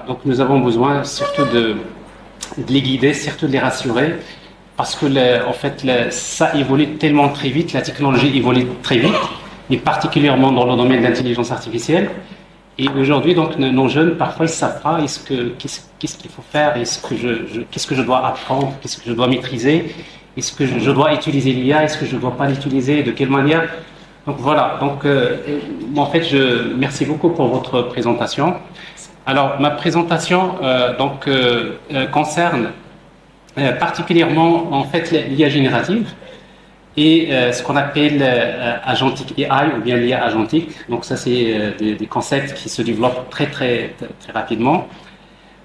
Donc nous avons besoin surtout de les guider, surtout de les rassurer, parce que en fait, ça évolue tellement très vite, la technologie évolue très vite, et particulièrement dans le domaine de l'intelligence artificielle. Et aujourd'hui, donc, nos jeunes, parfois, ils ne savent pas qu'est-ce qu'il faut faire, qu'est-ce que je dois apprendre, qu'est-ce que je dois maîtriser, est-ce que je dois utiliser l'IA, est-ce que je ne dois pas l'utiliser, de quelle manière. Donc voilà, donc, en fait, merci beaucoup pour votre présentation. Alors, ma présentation concerne particulièrement en fait l'IA générative et ce qu'on appelle agentic AI ou bien l'IA agentique. Donc ça, c'est des concepts qui se développent très rapidement.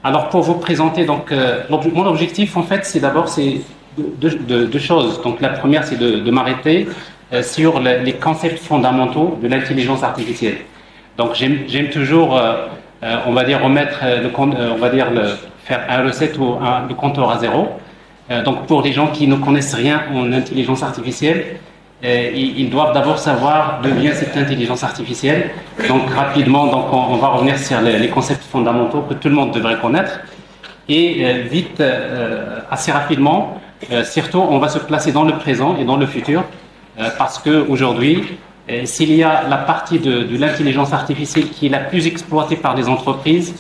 Alors, pour vous présenter, donc mon objectif en fait, c'est d'abord deux choses. Donc la première, c'est de m'arrêter sur les concepts fondamentaux de l'intelligence artificielle. Donc j'aime toujours on va dire remettre faire un reset ou le compteur à zéro. Donc pour les gens qui ne connaissent rien en intelligence artificielle, ils doivent d'abord savoir d'où vient cette intelligence artificielle. Donc rapidement, donc on va revenir sur les concepts fondamentaux que tout le monde devrait connaître. Et assez rapidement, surtout on va se placer dans le présent et dans le futur, parce qu'aujourd'hui, s'il y a la partie de l'intelligence artificielle qui est la plus exploitée par les entreprises,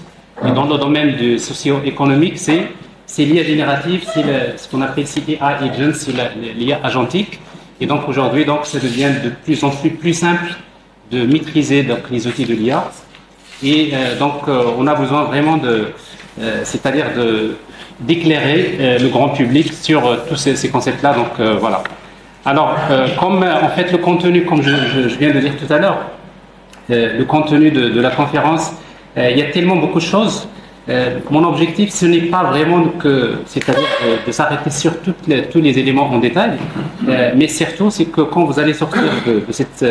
et dans le domaine socio-économique, c'est l'IA générative, c'est ce qu'on appelle AI agent, c'est l'IA agentique. Et donc aujourd'hui, donc, ça devient de plus en plus simple de maîtriser donc, les outils de l'IA. Et donc on a besoin vraiment c'est-à-dire d'éclairer le grand public sur tous ces concepts-là. Donc voilà. Alors, comme en fait le contenu, comme je viens de dire tout à l'heure, le contenu de la conférence, il y a tellement beaucoup de choses. Mon objectif, ce n'est pas vraiment c'est-à-dire de s'arrêter sur tous les éléments en détail, mais surtout, c'est que quand vous allez sortir de cette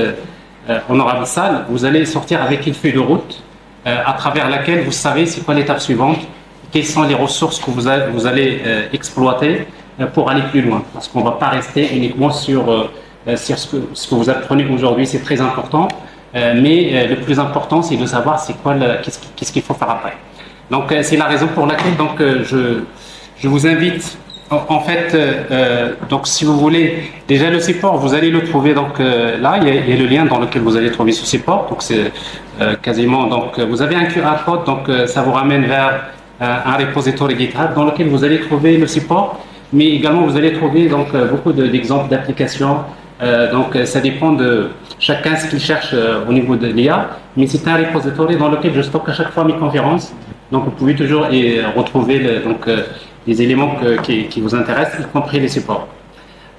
honorable salle, vous allez sortir avec une feuille de route à travers laquelle vous savez c'est quoi l'étape suivante, quelles sont les ressources que vous allez exploiter pour aller plus loin, parce qu'on ne va pas rester uniquement sur ce que vous apprenez aujourd'hui, c'est très important, mais le plus important, c'est de savoir qu'est-ce qu'il faut faire après. Donc, c'est la raison pour laquelle donc, je vous invite, en fait, donc si vous voulez, déjà le support, vous allez le trouver donc, là, il y a le lien dans lequel vous allez trouver ce support, donc c'est quasiment, donc vous avez un QR code, donc ça vous ramène vers un repository GitHub dans lequel vous allez trouver le support. Mais également, vous allez trouver donc, beaucoup d'exemples d'applications. Donc, ça dépend de chacun ce qu'il cherche au niveau de l'IA. Mais c'est un repository dans lequel je stocke à chaque fois mes conférences. Donc, vous pouvez toujours retrouver les éléments qui vous intéressent, y compris les supports.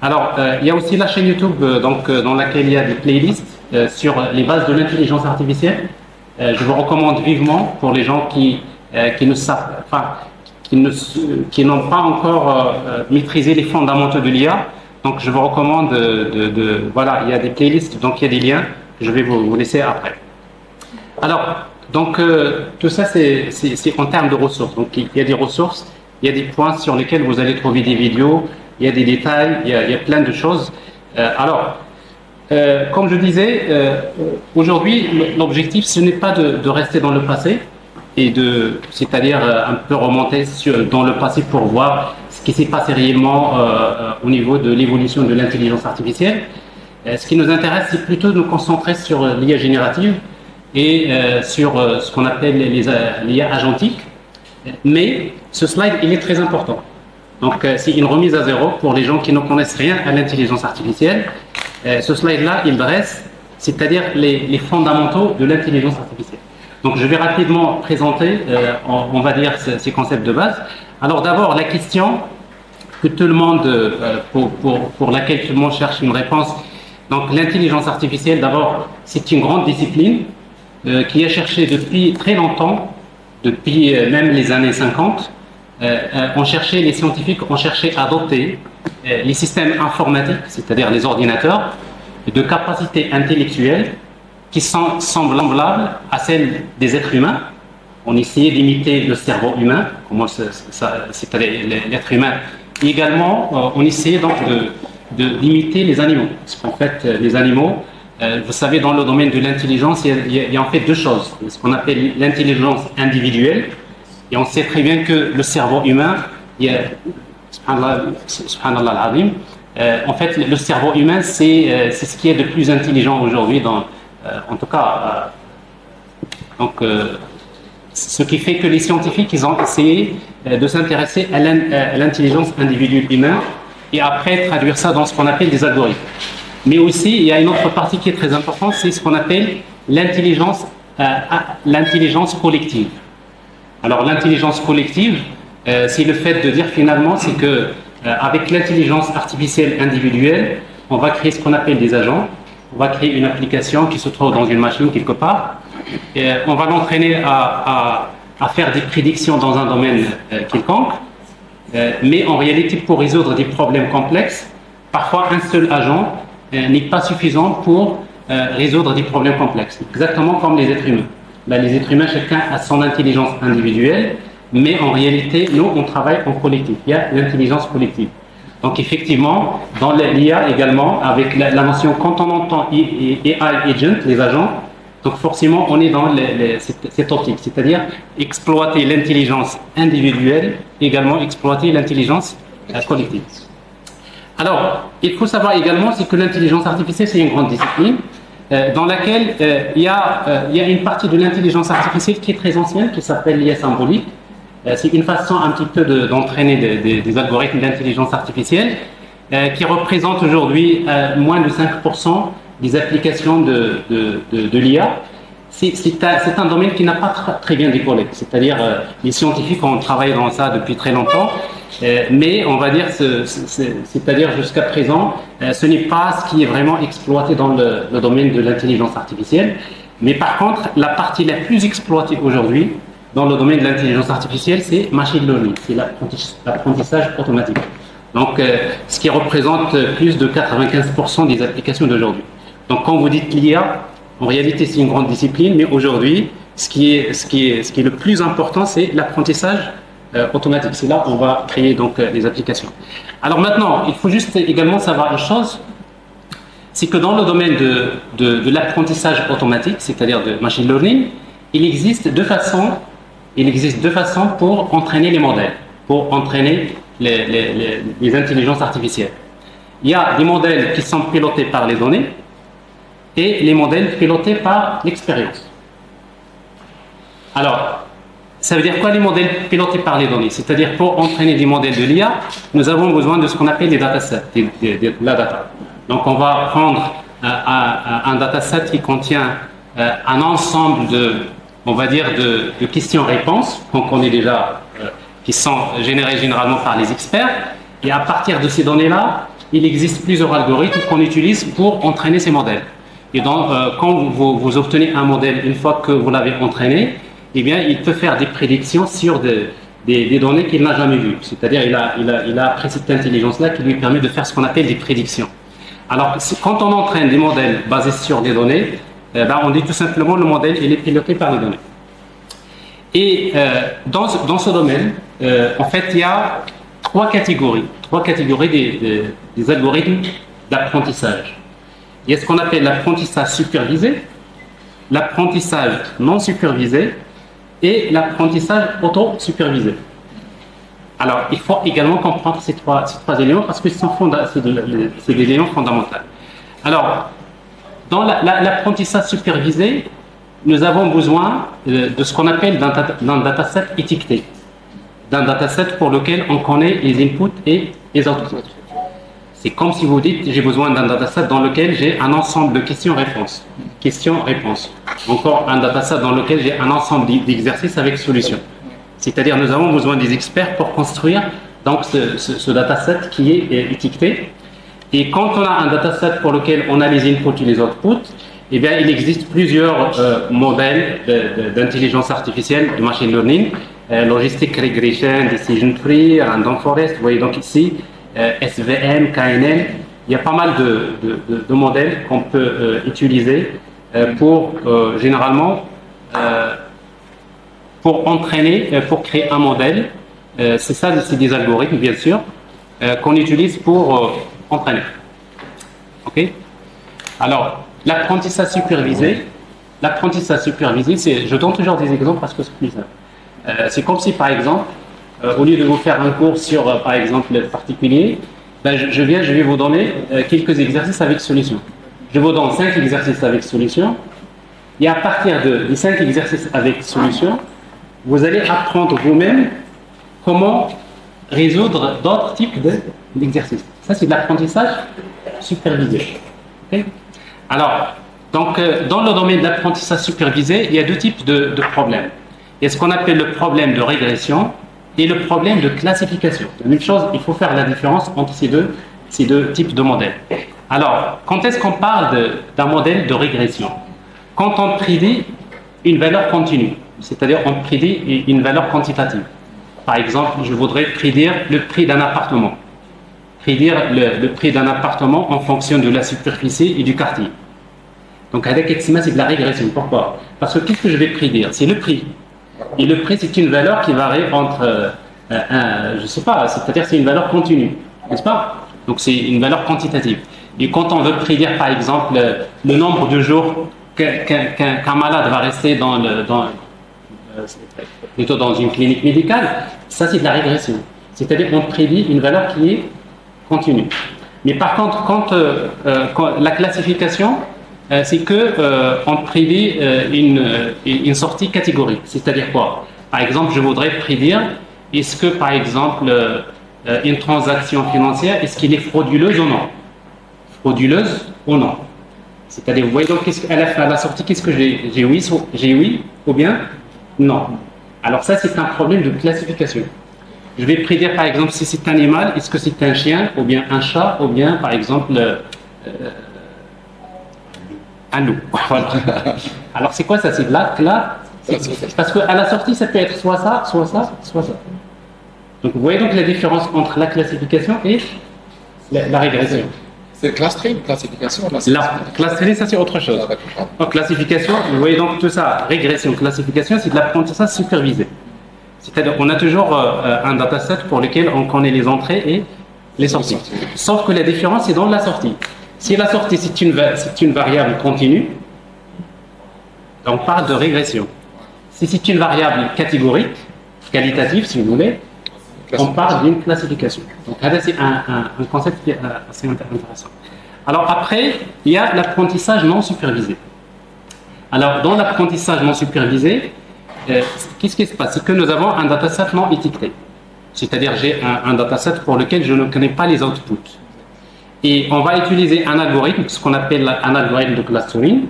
Alors, il y a aussi la chaîne YouTube dans laquelle il y a des playlists sur les bases de l'intelligence artificielle. Je vous recommande vivement pour les gens qui ne savent pas. Qui n'ont pas encore maîtrisé les fondamentaux de l'IA. Donc, je vous recommande voilà, il y a des playlists, donc il y a des liens que je vais vous laisser après. Alors, donc, tout ça, c'est en termes de ressources. Donc, il y a des ressources, il y a des points sur lesquels vous allez trouver des vidéos, il y a des détails, il y a plein de choses. Alors, comme je disais, aujourd'hui, l'objectif, ce n'est pas de rester dans le passé, et c'est-à-dire un peu remonter dans le passé pour voir ce qui s'est passé réellement au niveau de l'évolution de l'intelligence artificielle. Ce qui nous intéresse, c'est plutôt de nous concentrer sur l'IA générative et sur ce qu'on appelle l'IA agentique. Mais ce slide, il est très important. Donc, c'est une remise à zéro pour les gens qui ne connaissent rien à l'intelligence artificielle. Ce slide-là, il dresse, c'est-à-dire les fondamentaux de l'intelligence artificielle. Donc, je vais rapidement présenter, on va dire, ces concepts de base. Alors, d'abord, la question que tout le monde, pour laquelle tout le monde cherche une réponse. Donc, l'intelligence artificielle, d'abord, c'est une grande discipline qui a cherché depuis très longtemps, depuis même les années 50. Les scientifiques ont cherché à doter les systèmes informatiques, c'est-à-dire les ordinateurs, de capacités intellectuelles qui sont semblables à celles des êtres humains. On essayait d'imiter le cerveau humain, comment c'est l'être humain. Et également, on essayait donc d'imiter les animaux. Parce qu'en fait, les animaux, vous savez, dans le domaine de l'intelligence, il y a en fait deux choses. Ce qu'on appelle l'intelligence individuelle Et on sait très bien que le cerveau humain, subhanallah al-azim, en fait, le cerveau humain, c'est ce qui est de plus intelligent aujourd'hui, en tout cas. Ce qui fait que les scientifiques, ils ont essayé de s'intéresser à l'intelligence individuelle humaine et après traduire ça dans ce qu'on appelle des algorithmes. Mais aussi, il y a une autre partie qui est très importante, c'est ce qu'on appelle l'intelligence collective. Alors, l'intelligence collective, c'est le fait de dire finalement, c'est que avec l'intelligence artificielle individuelle, on va créer ce qu'on appelle des agents, on va créer une application qui se trouve dans une machine quelque part, et on va l'entraîner à faire des prédictions dans un domaine quelconque, mais en réalité, pour résoudre des problèmes complexes, parfois un seul agent n'est pas suffisant pour résoudre des problèmes complexes, exactement comme les êtres humains. Les êtres humains, chacun a son intelligence individuelle, mais en réalité, nous, on travaille en collectif. Il y a l'intelligence collective. Donc effectivement, dans l'IA également, avec la notion, quand on entend AI agent, les agents, donc forcément, on est dans cette optique, c'est-à-dire exploiter l'intelligence individuelle, également exploiter l'intelligence collective. Alors, il faut savoir également c'est que l'intelligence artificielle, c'est une grande discipline dans laquelle il y a une partie de l'intelligence artificielle qui est très ancienne, qui s'appelle l'IA symbolique. C'est une façon un petit peu d'entraîner des algorithmes d'intelligence artificielle qui représentent aujourd'hui moins de 5% des applications de l'IA. C'est un domaine qui n'a pas très bien décollé. C'est-à-dire, les scientifiques ont travaillé dans ça depuis très longtemps, mais on va dire, c'est-à-dire jusqu'à présent, ce n'est pas ce qui est vraiment exploité dans le domaine de l'intelligence artificielle. Mais par contre, la partie la plus exploitée aujourd'hui dans le domaine de l'intelligence artificielle, c'est machine learning, c'est l'apprentissage automatique. Donc, ce qui représente plus de 95% des applications d'aujourd'hui. Donc, quand vous dites l'IA, en réalité, c'est une grande discipline, mais aujourd'hui, ce qui est le plus important, c'est l'apprentissage automatique. C'est là où on va créer donc les applications. Alors maintenant, il faut juste également savoir une chose, c'est que dans le domaine de l'apprentissage automatique, c'est-à-dire de machine learning, il existe deux façons pour entraîner les modèles, pour entraîner les intelligences artificielles. Il y a des modèles qui sont pilotés par les données et les modèles pilotés par l'expérience. Alors, ça veut dire quoi les modèles pilotés par les données? C'est-à-dire pour entraîner des modèles de l'IA, nous avons besoin de ce qu'on appelle les datasets, la data. Donc on va prendre un dataset qui contient un ensemble on va dire de questions-réponses qu'on connaît déjà, qui sont générées généralement par les experts. Et à partir de ces données-là, il existe plusieurs algorithmes qu'on utilise pour entraîner ces modèles. Et donc, quand vous obtenez un modèle, une fois que vous l'avez entraîné, eh bien, il peut faire des prédictions sur des données qu'il n'a jamais vues. C'est-à-dire, il a appris cette intelligence-là qui lui permet de faire ce qu'on appelle des prédictions. Alors, quand on entraîne des modèles basés sur des données, on dit tout simplement le modèle il est piloté par les données. Et dans ce domaine, en fait, il y a trois catégories des algorithmes d'apprentissage. Il y a ce qu'on appelle l'apprentissage supervisé, l'apprentissage non supervisé et l'apprentissage auto-supervisé. Alors, il faut également comprendre ces trois éléments parce que c'est des éléments fondamentaux. Alors, dans l'apprentissage supervisé, nous avons besoin de ce qu'on appelle d'un dataset étiqueté, d'un dataset pour lequel on connaît les inputs et les outputs. C'est comme si vous dites, j'ai besoin d'un dataset dans lequel j'ai un ensemble de questions-réponses. Questions-réponses. Encore un dataset dans lequel j'ai un ensemble d'exercices avec solutions. C'est-à-dire, nous avons besoin des experts pour construire donc ce dataset qui est étiqueté. Et quand on a un dataset pour lequel on a les inputs et les outputs, eh bien, il existe plusieurs modèles d'intelligence artificielle, de machine learning, logistic regression, decision tree, random forest. Vous voyez donc ici, SVM, KNN. Il y a pas mal de modèles qu'on peut utiliser pour généralement pour entraîner, pour créer un modèle. C'est des algorithmes, bien sûr, qu'on utilise pour entraîner. Ok? Alors, l'apprentissage supervisé, je donne toujours des exemples parce que c'est plus simple. C'est comme si, par exemple, au lieu de vous faire un cours sur, par exemple, le particulier, ben, je vais vous donner quelques exercices avec solution. Je vous donne 5 exercices avec solution, et à partir des 5 exercices avec solution, vous allez apprendre vous-même comment résoudre d'autres types d'exercices. Ça, c'est de l'apprentissage supervisé. Okay? Alors, donc, dans le domaine de l'apprentissage supervisé, il y a 2 types de problèmes. Il y a ce qu'on appelle le problème de régression et le problème de classification. La même chose, il faut faire la différence entre ces deux types de modèles. Alors, quand est-ce qu'on parle d'un modèle de régression? Quand on prédit une valeur continue, c'est-à-dire on prédit une valeur quantitative. Par exemple, je voudrais prédire le prix d'un appartement. Prédire le prix d'un appartement en fonction de la superficie et du quartier. Donc avec Exima, c'est de la régression. Pourquoi? Parce que qu'est-ce que je vais prédire? C'est le prix. Et le prix, c'est une valeur qui varie entre, je ne sais pas, c'est-à-dire c'est une valeur continue, n'est-ce pas? Donc c'est une valeur quantitative. Et quand on veut prédire, par exemple, le nombre de jours qu'un malade va rester plutôt dans une clinique médicale, ça c'est de la régression. C'est-à-dire qu'on prédit une valeur qui est continue. Mais par contre, quand la classification, c'est qu'on prédit une sortie catégorique. C'est-à-dire quoi? Par exemple, je voudrais prédire, est-ce que, par exemple, une transaction financière, est-ce qu'elle est frauduleuse ou non? Frauduleuse ou non? C'est-à-dire, vous voyez donc, à la sortie, qu'est-ce que j'ai oui ou bien non? Alors ça, c'est un problème de classification. Je vais prédire, par exemple, si c'est un animal, est-ce que c'est un chien, ou bien un chat, ou bien, par exemple, un loup. Voilà. Alors c'est quoi ça? C'est de la parce qu'à la sortie, ça peut être soit ça, soit ça, soit ça. Donc vous voyez donc la différence entre la classification et la régression. C'est clustering, classification. La clustering, ça c'est autre chose. Donc classification, vous voyez donc tout ça, régression, classification, c'est de l'apprentissage supervisé. C'est-à-dire qu'on a toujours un dataset pour lequel on connaît les entrées et les sorties. Sauf que la différence c'est dans la sortie. Si la sortie c'est une variable continue, on parle de régression. Si c'est une variable catégorique, qualitative si vous voulez, on parle d'une classification. Donc c'est un concept qui est assez intéressant. Alors après, il y a l'apprentissage non supervisé. Alors dans l'apprentissage non supervisé, qu'est-ce qui se passe? C'est que nous avons un dataset non étiqueté. C'est-à-dire j'ai un dataset pour lequel je ne connais pas les outputs. Et on va utiliser un algorithme, ce qu'on appelle un algorithme de clustering,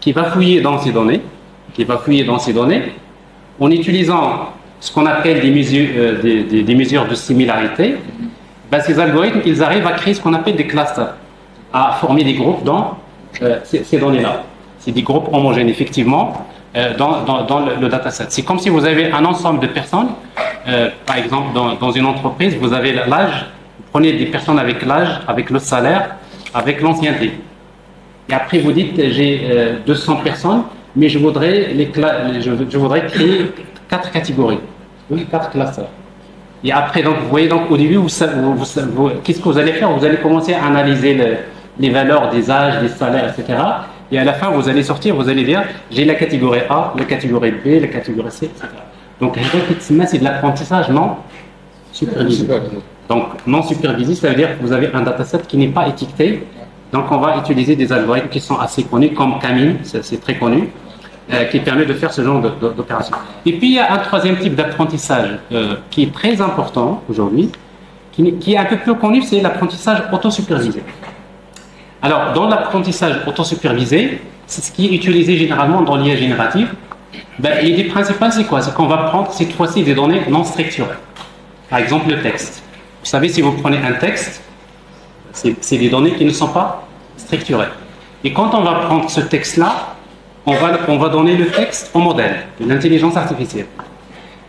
qui va fouiller dans ces données, en utilisant ce qu'on appelle des mesures de similarité. Ben, ces algorithmes, ils arrivent à créer ce qu'on appelle des clusters, à former des groupes dans ces données-là. C'est des groupes homogènes, effectivement, dans le dataset. C'est comme si vous avez un ensemble de personnes, par exemple, dans une entreprise, vous avez l'âge. Prenez des personnes avec l'âge, avec le salaire, avec l'ancienneté. Et après, vous dites, j'ai 200 personnes, mais je voudrais créer 4 catégories, 4 classes. Et après, donc, vous voyez, donc, au début, qu'est-ce que vous allez faire? Vous allez commencer à analyser les valeurs des âges, des salaires, etc. Et à la fin, vous allez sortir, vous allez dire, j'ai la catégorie A, la catégorie B, la catégorie C, etc. Donc, c'est de l'apprentissage non supervisé. Donc, non supervisé, ça veut dire que vous avez un dataset qui n'est pas étiqueté. Donc, on va utiliser des algorithmes qui sont assez connus, comme Camille, c'est très connu, qui permet de faire ce genre d'opération. Et puis, il y a un troisième type d'apprentissage qui est très important aujourd'hui, qui est un peu peu connu, c'est l'apprentissage autosupervisé. Alors, dans l'apprentissage autosupervisé, c'est ce qui est utilisé généralement dans l'IA générative. Ben, l'idée principale, c'est quoi? C'est qu'on va prendre cette fois-ci des données non structurées. Par exemple, le texte. Vous savez, si vous prenez un texte, c'est des données qui ne sont pas structurées. Et quand on va prendre ce texte-là, on va donner le texte au modèle de l'intelligence artificielle.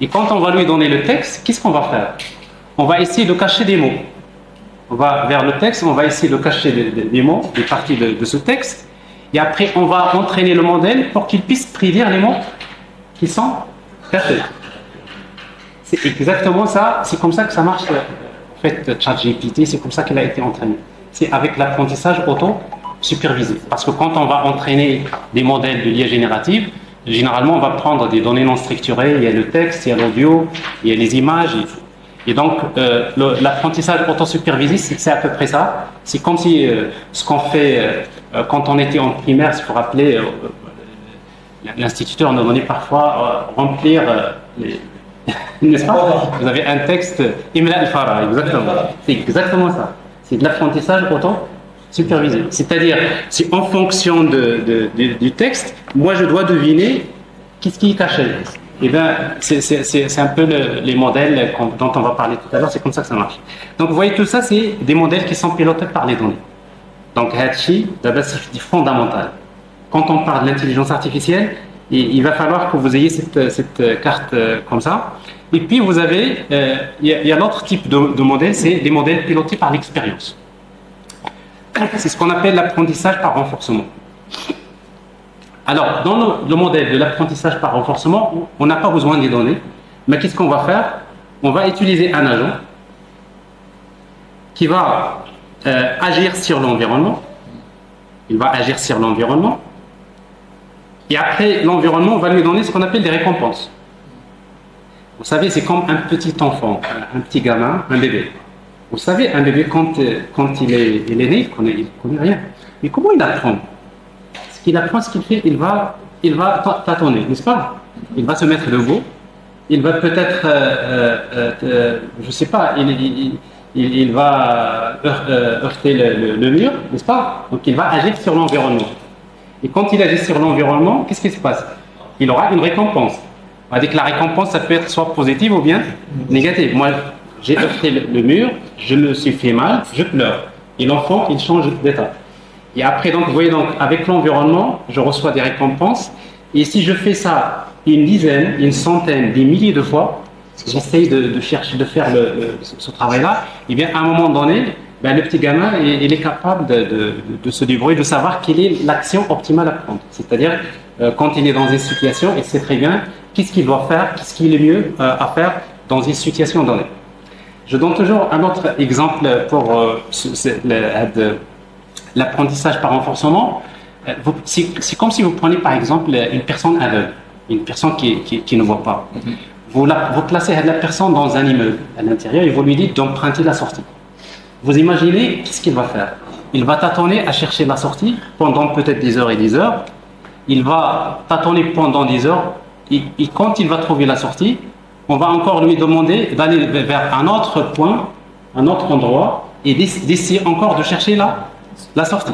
Et quand on va lui donner le texte, qu'est-ce qu'on va faire? On va essayer de cacher des mots. On va vers le texte, on va essayer de cacher des mots, des parties de ce texte. Et après, on va entraîner le modèle pour qu'il puisse prédire les mots qui sont cachés. C'est exactement ça, c'est comme ça que ça marche. En fait, ChatGPT, c'est comme ça qu'il a été entraîné. C'est avec l'apprentissage auto-supervisé. Parce que quand on va entraîner des modèles de l'IA générative, généralement, on va prendre des données non structurées. Il y a le texte, il y a l'audio, il y a les images. Et donc, l'apprentissage autosupervisé, c'est à peu près ça. C'est comme si ce qu'on fait quand on était en primaire, si vous vous rappelez, l'instituteur nous donnait parfois remplir les... N'est-ce pas? Vous avez un texte, Imla al-Fara, exactement. C'est exactement ça. C'est de l'apprentissage auto-supervisé. C'est-à-dire, c'est en fonction du texte, moi je dois deviner qu'est-ce qui est caché. Eh bien, c'est un peu les modèles dont on va parler tout à l'heure, c'est comme ça que ça marche. Donc, vous voyez, tout ça, c'est des modèles qui sont pilotés par les données. Donc, Hatchi, d'abord, c'est fondamental. Quand on parle de l'intelligence artificielle, il va falloir que vous ayez cette carte comme ça. Et puis, vous avez, il y a l'autre type de modèle, c'est des modèles pilotés par l'expérience. C'est ce qu'on appelle l'apprentissage par renforcement. Alors, dans le modèle de l'apprentissage par renforcement, on n'a pas besoin des données. Mais qu'est-ce qu'on va faire? On va utiliser un agent qui va agir sur l'environnement. Il va agir sur l'environnement. Et après l'environnement, on va lui donner ce qu'on appelle des récompenses. Vous savez, c'est comme un petit enfant, un petit gamin, un bébé. Vous savez, un bébé, quand il est né, il ne connaît rien. Mais comment il apprend? Ce qu'il apprend, ce qu'il fait, il va tâtonner, n'est-ce pas? Il va se mettre debout. Il va peut-être, je ne sais pas, il va heurter le mur, n'est-ce pas? Donc il va agir sur l'environnement. Et quand il agit sur l'environnement, qu'est-ce qui se passe? Il aura une récompense. On va dire que la récompense, ça peut être soit positive ou bien négative. Moi, j'ai heurté le mur, je me suis fait mal, je pleure. Et l'enfant, il change d'état. Et après, donc, vous voyez, donc, avec l'environnement, je reçois des récompenses. Et si je fais ça une dizaine, une centaine, des milliers de fois, j'essaye de chercher, de faire ce travail-là, et bien, à un moment donné, ben, le petit gamin, il est capable de se débrouiller, de savoir quelle est l'action optimale à prendre. C'est-à-dire, quand il est dans une situation, il sait très bien qu'est-ce qu'il doit faire, qu'est-ce qu'il est mieux à faire dans une situation donnée. Je donne toujours un autre exemple pour l'apprentissage par renforcement. C'est comme si vous prenez par exemple une personne aveugle, une personne qui ne voit pas. Vous placez la personne dans un immeuble à l'intérieur et vous lui dites d'emprunter la sortie. Vous imaginez qu'est-ce qu'il va faire? Il va tâtonner à chercher la sortie pendant peut-être des heures et des heures. Il va tâtonner pendant des heures et quand il va trouver la sortie, on va encore lui demander d'aller vers un autre point, un autre endroit et d'essayer encore de chercher la sortie.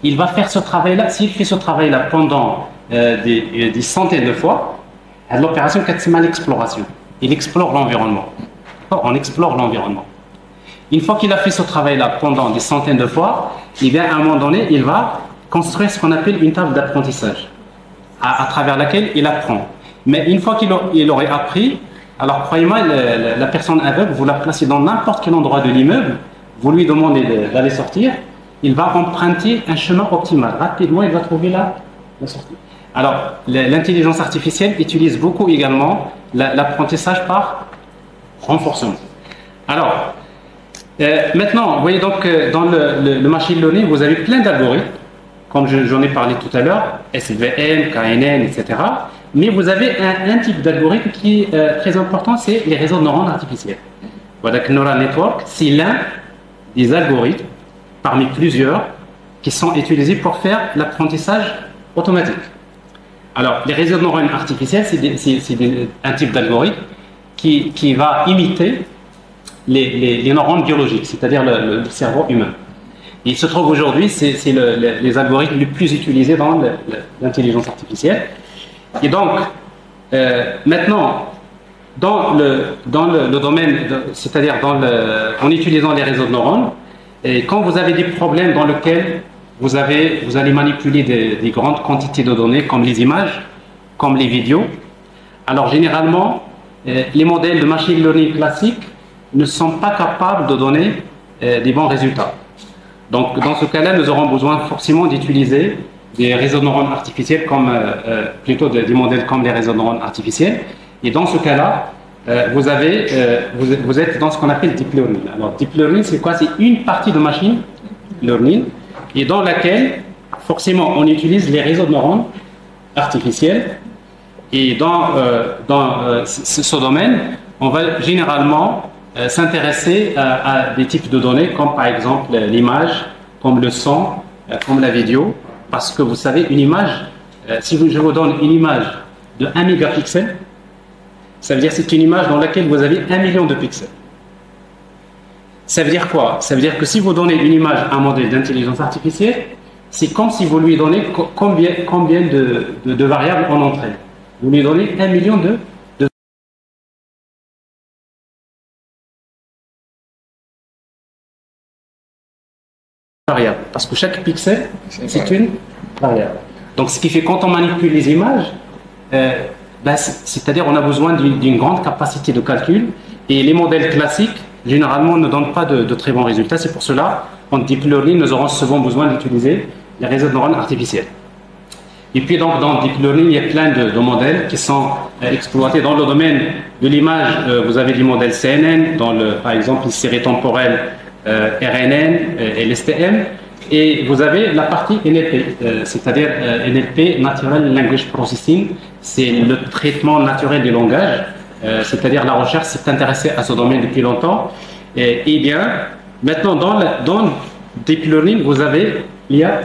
Il va faire ce travail-là, s'il fait ce travail-là pendant des centaines de fois, l'opération s'appelle l'exploration. Il explore l'environnement. On explore l'environnement. Une fois qu'il a fait ce travail-là pendant des centaines de fois, eh bien, à un moment donné, il va construire ce qu'on appelle une table d'apprentissage, à travers laquelle il apprend. Mais une fois qu'il aurait appris, alors croyez-moi, la personne aveugle, vous la placez dans n'importe quel endroit de l'immeuble, vous lui demandez d'aller sortir, il va emprunter un chemin optimal. Rapidement, il va trouver la sortie. Alors, l'intelligence artificielle utilise beaucoup également l'apprentissage par renforcement. Alors, maintenant, vous voyez donc dans le machine learning, vous avez plein d'algorithmes, comme j'en ai parlé tout à l'heure, SVM, KNN, etc. Mais vous avez un type d'algorithme qui est très important, c'est les réseaux de neurones artificiels. Voilà, que Neural Network, c'est l'un des algorithmes parmi plusieurs qui sont utilisés pour faire l'apprentissage automatique. Alors, les réseaux de neurones artificiels, c'est un type d'algorithme qui va imiter les neurones biologiques, c'est-à-dire le cerveau humain. Et il se trouve aujourd'hui, c'est les algorithmes les plus utilisés dans l'intelligence artificielle. Et donc, maintenant, dans le domaine, c'est-à-dire en utilisant les réseaux de neurones, et quand vous avez des problèmes dans lesquels vous allez manipuler des grandes quantités de données, comme les images, comme les vidéos, alors généralement, les modèles de machine learning classiques ne sont pas capables de donner des bons résultats. Donc, dans ce cas-là, nous aurons besoin forcément d'utiliser des réseaux de neurones artificiels, plutôt des modèles comme les réseaux de neurones artificiels. Et dans ce cas-là, vous êtes dans ce qu'on appelle deep learning. Alors, deep learning, c'est quoi? C'est une partie de machine learning, et dans laquelle, forcément, on utilise les réseaux de neurones artificiels Et dans ce domaine, on va généralement s'intéresser à des types de données comme par exemple l'image, comme le son, comme la vidéo, parce que vous savez, une image, si je vous donne une image de 1 mégapixel, ça veut dire que c'est une image dans laquelle vous avez 1 million de pixels. Ça veut dire quoi? Ça veut dire que si vous donnez une image à un modèle d'intelligence artificielle, c'est comme si vous lui donnez combien de variables en entrée. Vous lui donnez 1 million de variables. Parce que chaque pixel, c'est une variable. Donc ce qui fait quand on manipule les images, c'est-à-dire on a besoin d'une grande capacité de calcul, et les modèles classiques généralement ne donnent pas de très bons résultats. C'est pour cela qu'en deep learning nous aurons souvent besoin d'utiliser les réseaux de neurones artificiels. Et puis donc dans deep learning il y a plein de modèles qui sont exploités dans le domaine de l'image. Vous avez des modèles CNN par exemple les séries temporelles RNN et l'STM, et vous avez la partie NLP, c'est-à-dire NLP, Natural Language Processing, c'est le traitement naturel du langage, c'est-à-dire la recherche s'est intéressée à ce domaine depuis longtemps. Et bien, maintenant dans Deep Learning, vous avez l'IA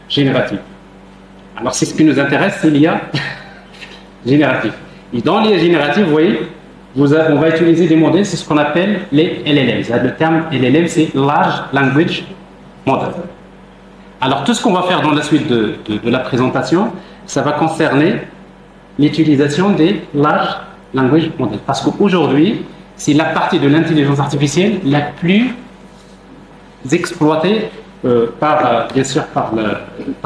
générative. Alors c'est ce qui nous intéresse, c'est l'IA générative. Et dans l'IA générative, vous voyez, on va utiliser des modèles, c'est ce qu'on appelle les LLM. Le terme LLM, c'est Large Language Model. Alors, tout ce qu'on va faire dans la suite de la présentation, ça va concerner l'utilisation des Large Language Models. Parce qu'aujourd'hui, c'est la partie de l'intelligence artificielle la plus exploitée, bien sûr, par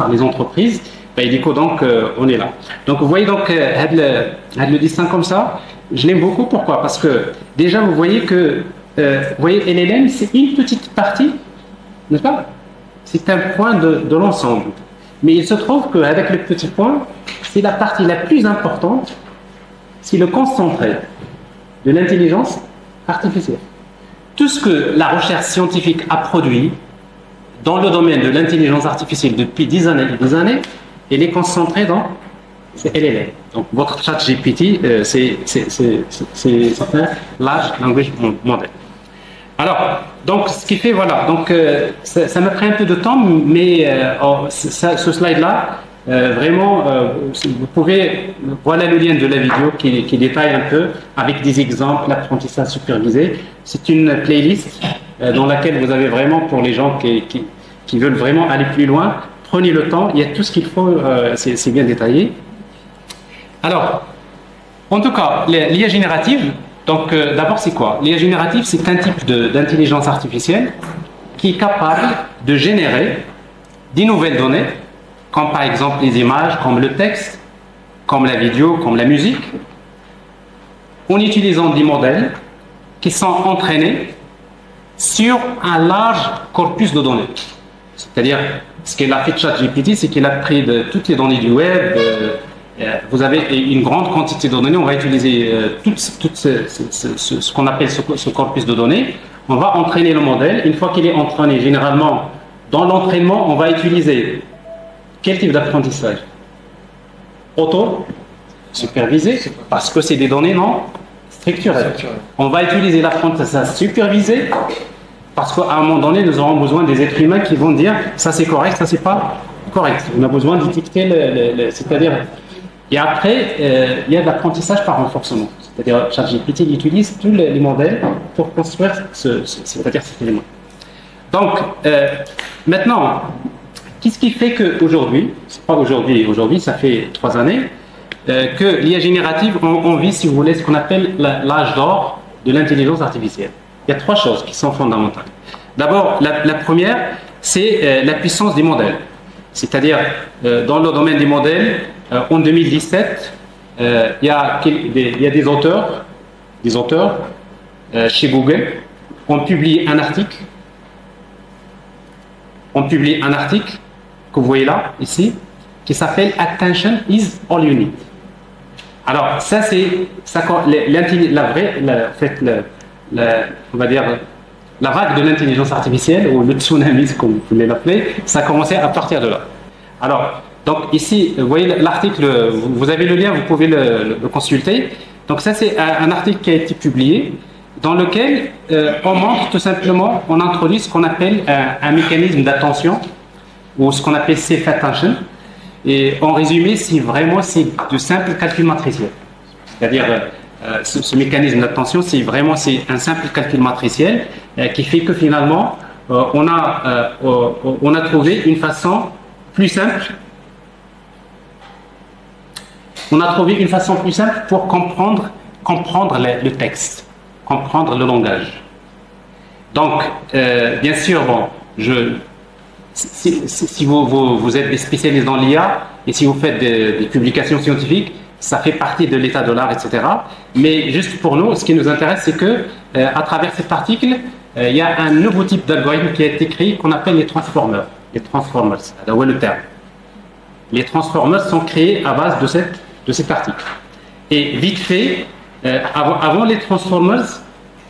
les entreprises. Et du coup, donc, on est là. Donc, vous voyez, donc, le dessin comme ça, je l'aime beaucoup. Pourquoi? Parce que déjà, vous voyez que LLM, c'est une petite partie, n'est-ce pas? C'est un point de l'ensemble. Mais il se trouve qu'avec le petit point, c'est la partie la plus importante, c'est le concentré de l'intelligence artificielle. Tout ce que la recherche scientifique a produit dans le domaine de l'intelligence artificielle depuis des années et des années, elle est concentrée dans ces LLM. Donc votre chat GPT, c'est un large language model. Alors, donc ce qui fait, voilà, donc ça m'a pris un peu de temps, mais ce slide-là, vraiment, vous pouvez, voilà le lien de la vidéo qui détaille un peu avec des exemples, l'apprentissage supervisé. C'est une playlist dans laquelle vous avez vraiment, pour les gens qui veulent vraiment aller plus loin, prenez le temps, il y a tout ce qu'il faut, c'est bien détaillé. Alors, en tout cas, l'IA générative, donc d'abord c'est quoi? L'IA générative, c'est un type d'intelligence artificielle qui est capable de générer des nouvelles données, comme par exemple les images, comme le texte, comme la vidéo, comme la musique, en utilisant des modèles qui sont entraînés sur un large corpus de données. C'est-à-dire, ce qu'il a fait ChatGPT, c'est qu'il a pris de toutes les données du web. Vous avez une grande quantité de données. On va utiliser tout ce qu'on appelle ce corpus de données. On va entraîner le modèle. Une fois qu'il est entraîné, généralement, dans l'entraînement, on va utiliser quel type d'apprentissage? Auto-supervisé, parce que c'est des données non structurelles. On va utiliser l'apprentissage supervisé, parce qu'à un moment donné, nous aurons besoin des êtres humains qui vont dire ça c'est correct, ça c'est pas correct. On a besoin d'étiqueter, c'est-à-dire. Et après, il y a de l'apprentissage par renforcement. C'est-à-dire, ChatGPT utilise tous les modèles pour construire c'est-à-dire cet élément. Donc, maintenant, qu'est-ce qui fait qu'aujourd'hui, c'est pas aujourd'hui, ça fait 3 années, que l'IA générative, on vit, si vous voulez, ce qu'on appelle l'âge d'or de l'intelligence artificielle. Il y a 3 choses qui sont fondamentales. D'abord, la première, c'est la puissance des modèles. C'est-à-dire, dans le domaine des modèles, en 2017, il y a des auteurs chez Google ont publié un article. Que vous voyez là, ici, qui s'appelle Attention is all you need. Alors, ça c'est on va dire la vague de l'intelligence artificielle, ou le tsunami, comme vous voulez l'appeler, ça a commencé à partir de là. Alors, Donc ici, vous voyez l'article, vous avez le lien, vous pouvez le consulter. Donc ça, c'est un article qui a été publié dans lequel on montre tout simplement, on introduit ce qu'on appelle un mécanisme d'attention ou ce qu'on appelle self-attention. Et en résumé, c'est de simple calcul matriciel. C'est-à-dire, ce mécanisme d'attention, c'est un simple calcul matriciel qui fait que finalement, on a trouvé une façon plus simple. On a trouvé une façon plus simple pour comprendre le texte, comprendre le langage. Donc, bien sûr, bon, si vous êtes des spécialistes dans l'IA et si vous faites des publications scientifiques, ça fait partie de l'état de l'art, etc. Mais juste pour nous, ce qui nous intéresse, c'est que à travers cet article, il y a un nouveau type d'algorithme qui a été créé qu'on appelle les transformers. Les transformers, c'est le terme. Les transformers sont créés à base de cet article. Et vite fait, avant les transformers,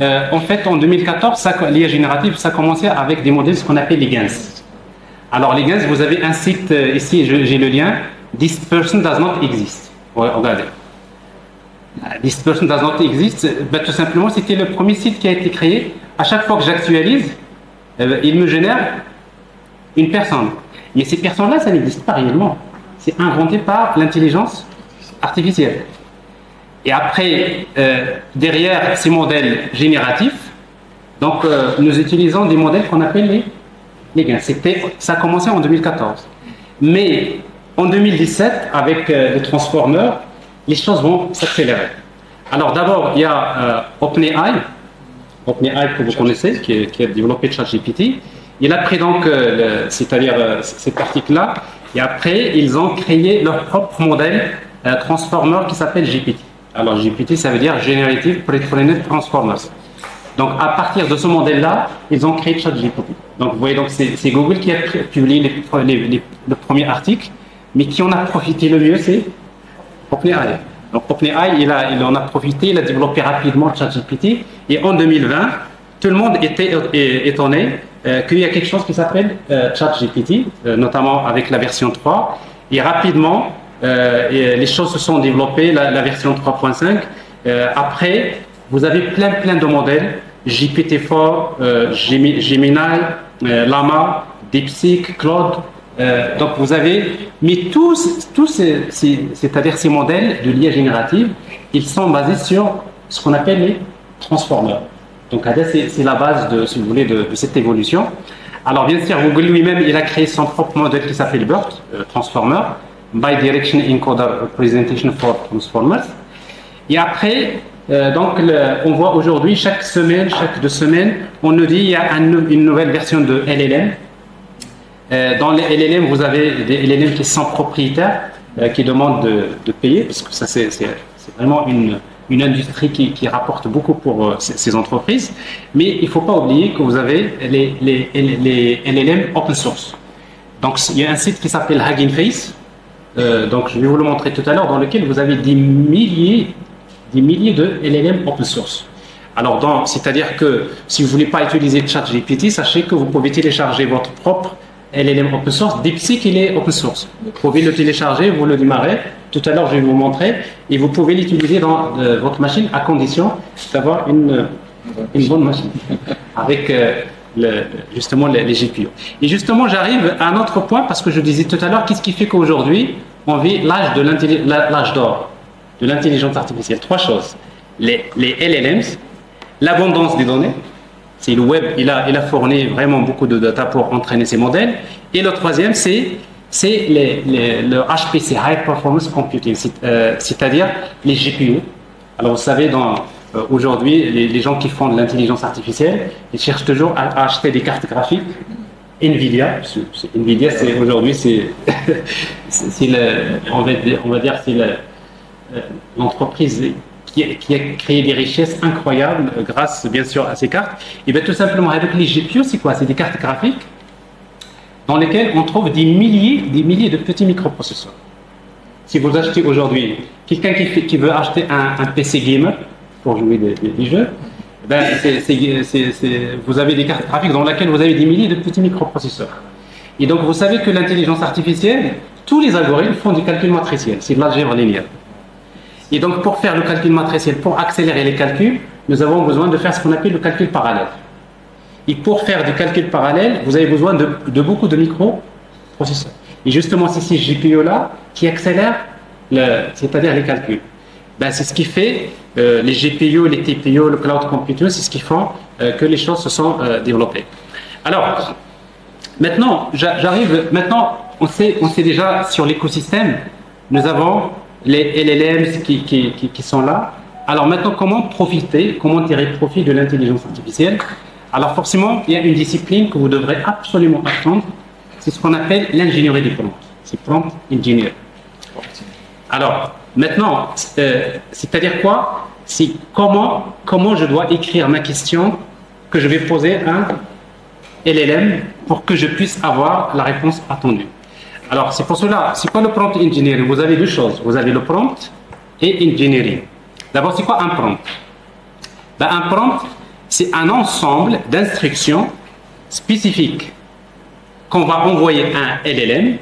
en fait, en 2014, l'IA générative, ça commençait avec des modèles, ce qu'on appelle les GANs. Alors, les GANs, vous avez un site, ici, j'ai le lien, This person does not exist. Ouais, regardez. This person does not exist, ben, tout simplement, c'était le premier site qui a été créé. À chaque fois que j'actualise, il me génère une personne. Mais ces personnes-là, ça n'existe pas réellement. C'est inventé par l'intelligence artificielle. Et après, derrière ces modèles génératifs, donc nous utilisons des modèles qu'on appelle les GANs. Ça a commencé en 2014. Mais en 2017, avec les transformers, les choses vont s'accélérer. Alors d'abord, il y a OpenAI que vous connaissez, qui a développé ChatGPT. Il a pris donc, c'est-à-dire cet article-là, et après, ils ont créé leur propre modèle transformer qui s'appelle GPT. Alors GPT, ça veut dire Generative Pre-trained Transformers. Donc à partir de ce modèle-là, ils ont créé ChatGPT. Donc vous voyez, donc c'est Google qui a publié le premier article, mais qui en a profité le mieux, c'est OpenAI. Donc OpenAI, il en a profité, il a développé rapidement ChatGPT, et en 2020, tout le monde était étonné qu'il y a quelque chose qui s'appelle ChatGPT, notamment avec la version 3, et rapidement, les choses se sont développées, la version 3.5. Après, vous avez plein de modèles, GPT-4, Gemini, Llama, DeepSeek, Claude. Donc vous avez, mais tous c'est-à-dire ces modèles de l'IA générative, ils sont basés sur ce qu'on appelle les transformers. Donc c'est la base si vous voulez, de cette évolution. Alors bien sûr, Google lui-même, il a créé son propre modèle qui s'appelle BERT, Transformer, Bidirectional Encoder Representation for Transformers. Et après, donc on voit aujourd'hui, chaque 2 semaines, on nous dit qu'il y a une nouvelle version de LLM. Dans les LLM, vous avez des LLM qui sont propriétaires, qui demandent de payer, parce que ça c'est vraiment une industrie qui rapporte beaucoup pour ces entreprises. Mais il ne faut pas oublier que vous avez les LLM open source. Donc il y a un site qui s'appelle Hugging Face, donc je vais vous le montrer tout à l'heure, dans lequel vous avez des milliers de LLM open source. Alors c'est-à-dire que si vous ne voulez pas utiliser ChatGPT, sachez que vous pouvez télécharger votre propre LLM open source. DeepSeek, il est open source. Vous pouvez le télécharger, vous le démarrez. Tout à l'heure, je vais vous montrer. Et vous pouvez l'utiliser dans votre machine à condition d'avoir une bonne machine avec justement les GPU. Et justement, j'arrive à un autre point parce que je disais tout à l'heure, qu'est-ce qui fait qu'aujourd'hui, on vit l'âge d'or de l'intelligence artificielle. 3 choses. Les LLMs, l'abondance des données. C'est le web, il a fourni vraiment beaucoup de data pour entraîner ces modèles. Et le troisième, c'est le HPC, High Performance Computing, c'est-à-dire les GPU. Alors vous savez, aujourd'hui, les gens qui font de l'intelligence artificielle, ils cherchent toujours à acheter des cartes graphiques. Nvidia, c'est aujourd'hui, on va dire, c'est l'entreprise qui a créé des richesses incroyables grâce bien sûr à ces cartes. Et bien tout simplement avec les GPU, c'est quoi? C'est des cartes graphiques dans lesquelles on trouve des milliers de petits microprocesseurs. Si vous achetez aujourd'hui, quelqu'un qui veut acheter un PC gamer pour jouer des jeux, ben vous avez des cartes graphiques dans lesquelles vous avez des milliers de petits microprocesseurs. Et donc vous savez que l'intelligence artificielle, tous les algorithmes font du calcul matriciel, c'est de l'algèbre linéaire. Et donc, pour faire le calcul matriciel, pour accélérer les calculs, nous avons besoin de faire ce qu'on appelle le calcul parallèle. Et pour faire du calcul parallèle, vous avez besoin de beaucoup de microprocesseurs. Et justement, c'est ces GPU-là qui accélèrent, c'est-à-dire les calculs. Ben, c'est ce qui fait les GPU, les TPU, le cloud computing, c'est ce qui font que les choses se sont développées. Alors, maintenant, maintenant, on sait déjà sur l'écosystème, nous avons les LLMs qui sont là. Alors maintenant, comment profiter, comment tirer profit de l'intelligence artificielle? Alors forcément, il y a une discipline que vous devrez absolument apprendre, c'est ce qu'on appelle l'ingénierie du prompt. C'est prompt engineer. Alors, maintenant, c'est-à-dire quoi? C'est comment je dois écrire ma question que je vais poser à un LLM pour que je puisse avoir la réponse attendue. Alors, c'est pour cela, c'est quoi le prompt engineering? Vous avez deux choses. Vous avez le prompt et engineering. D'abord, c'est quoi un prompt? Ben, un prompt, c'est un ensemble d'instructions spécifiques qu'on va envoyer à un LLM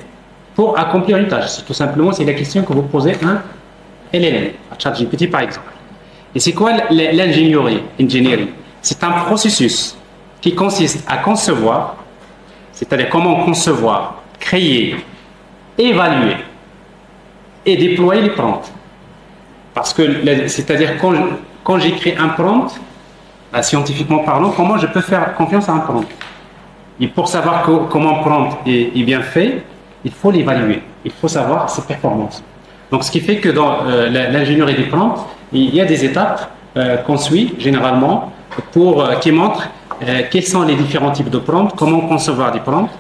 pour accomplir une tâche. C'est tout simplement, c'est la question que vous posez à un LLM, à ChatGPT par exemple. Et c'est quoi l'ingénierie? C'est un processus qui consiste à concevoir, c'est-à-dire comment concevoir, créer, évaluer et déployer les prompts. Parce que, c'est-à-dire quand j'écris un prompt, scientifiquement parlant, comment je peux faire confiance à un prompt? Et pour savoir comment un prompt est bien fait, il faut l'évaluer, il faut savoir ses performances. Donc ce qui fait que dans l'ingénierie des prompts, il y a des étapes qu'on suit généralement qui montrent quels sont les différents types de prompts, comment concevoir des prompts,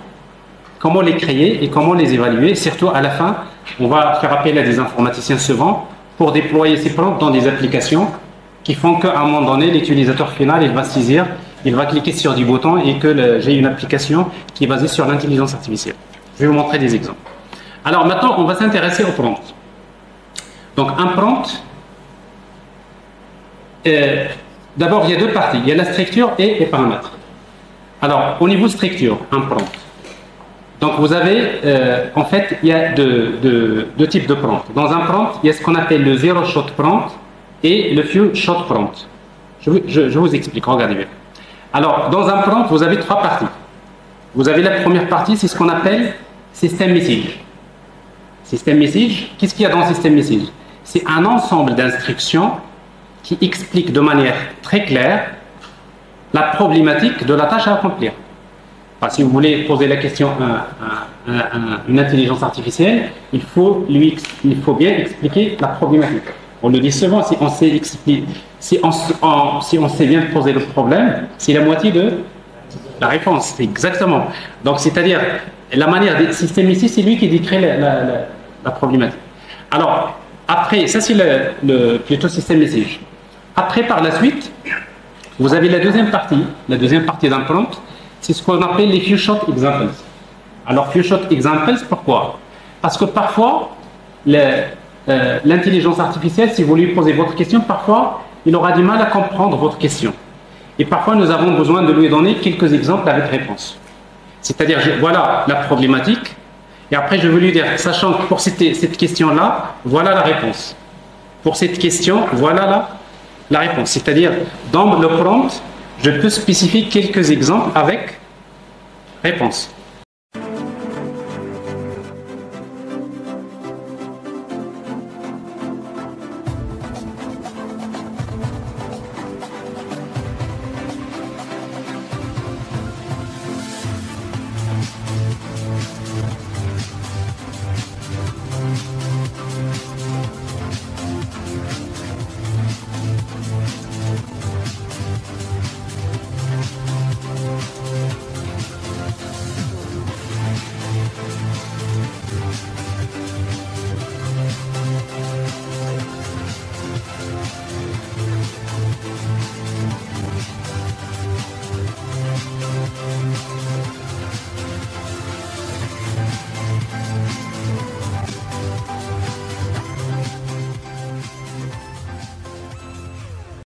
comment les créer et comment les évaluer. Surtout à la fin, on va faire appel à des informaticiens savants pour déployer ces prompts dans des applications qui font qu'à un moment donné, l'utilisateur final, il va saisir, il va cliquer sur du bouton et que j'ai une application qui est basée sur l'intelligence artificielle. Je vais vous montrer des exemples. Alors maintenant, on va s'intéresser au prompt. Donc un prompt, d'abord il y a deux parties, il y a la structure et les paramètres. Alors au niveau structure, un prompt. Donc vous avez, en fait, il y a deux types de prompts. Dans un prompt, il y a ce qu'on appelle le zero shot prompt et le few shot prompt. Je vous explique, regardez bien. Alors, dans un prompt, vous avez trois parties. Vous avez la première partie, c'est ce qu'on appelle system message. System message, qu'est-ce qu'il y a dans system message? C'est un ensemble d'instructions qui expliquent de manière très claire la problématique de la tâche à accomplir. Enfin, si vous voulez poser la question à une intelligence artificielle, il faut bien expliquer la problématique. On le dit souvent, si on sait bien poser le problème, c'est la moitié de la réponse. Exactement. Donc, c'est-à-dire, la manière des systèmes ici, c'est lui qui décrit la problématique. Alors, après, ça c'est plutôt système message. Après, par la suite, vous avez la deuxième partie d'un prompt, c'est ce qu'on appelle les few shot examples. Alors, few shot examples, pourquoi? Parce que parfois, l'intelligence artificielle, si vous lui posez votre question, parfois, il aura du mal à comprendre votre question. Et parfois, nous avons besoin de lui donner quelques exemples avec réponse. C'est-à-dire, voilà la problématique, et après, je vais lui dire, sachant que pour cette question-là, voilà la réponse. Pour cette question, voilà la réponse. C'est-à-dire, dans le prompt, je peux spécifier quelques exemples avec réponse.